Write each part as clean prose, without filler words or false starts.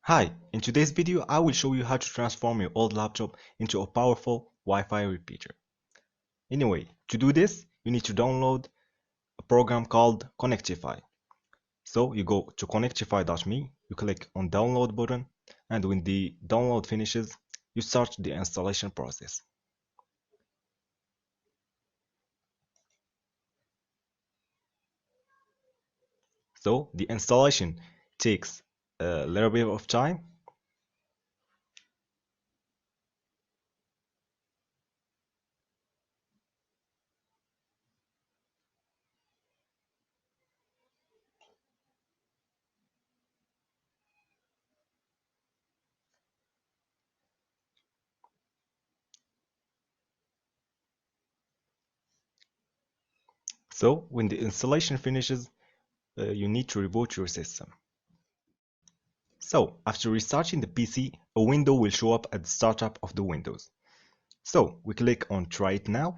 Hi, in today's video I will show you how to transform your old laptop into a powerful Wi-Fi repeater. Anyway, to do this you need to download a program called Connectify. So you go to connectify.me, you click on download button, and when the download finishes you start the installation process. So the installation takes a little bit of time. So when the installation finishes, you need to reboot your system. So after restarting the PC, a window will show up at the startup of the Windows. So we click on try it now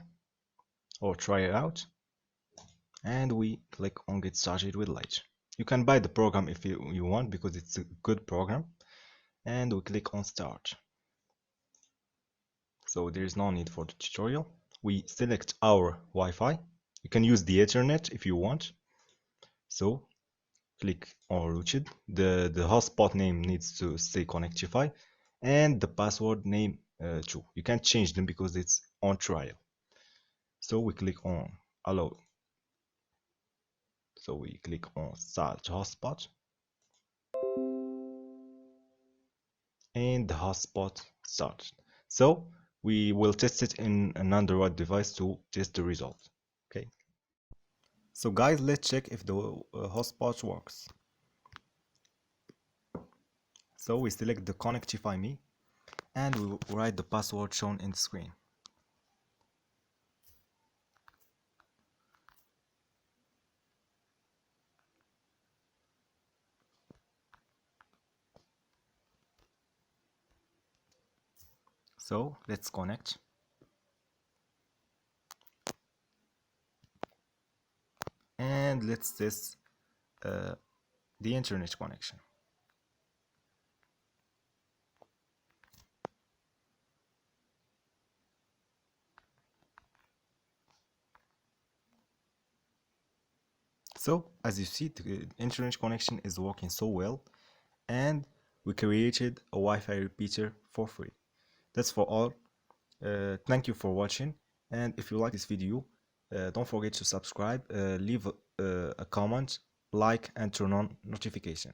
or try it out, and we click on get started with Light. You can buy the program if you want, because it's a good program, and we click on start. So there is no need for the tutorial. We select our Wi-Fi. You can use the Ethernet if you want. So click on rooted. The hotspot name needs to stay Connectify, and the password name too. You can't change them because it's on trial. So we click on allow. So we click on start hotspot, and the hotspot started. So we will test it in an Android device to test the result. Okay. So guys, let's check if the hotspot works. So we select the Connectify Me, and we write the password shown in the screen. So let's connect. And let's test the internet connection. So as you see, the internet connection is working so well, and we created a Wi-Fi repeater for free. That's for all. Thank you for watching, and if you like this video, don't forget to subscribe, leave a comment, like, and turn on notification.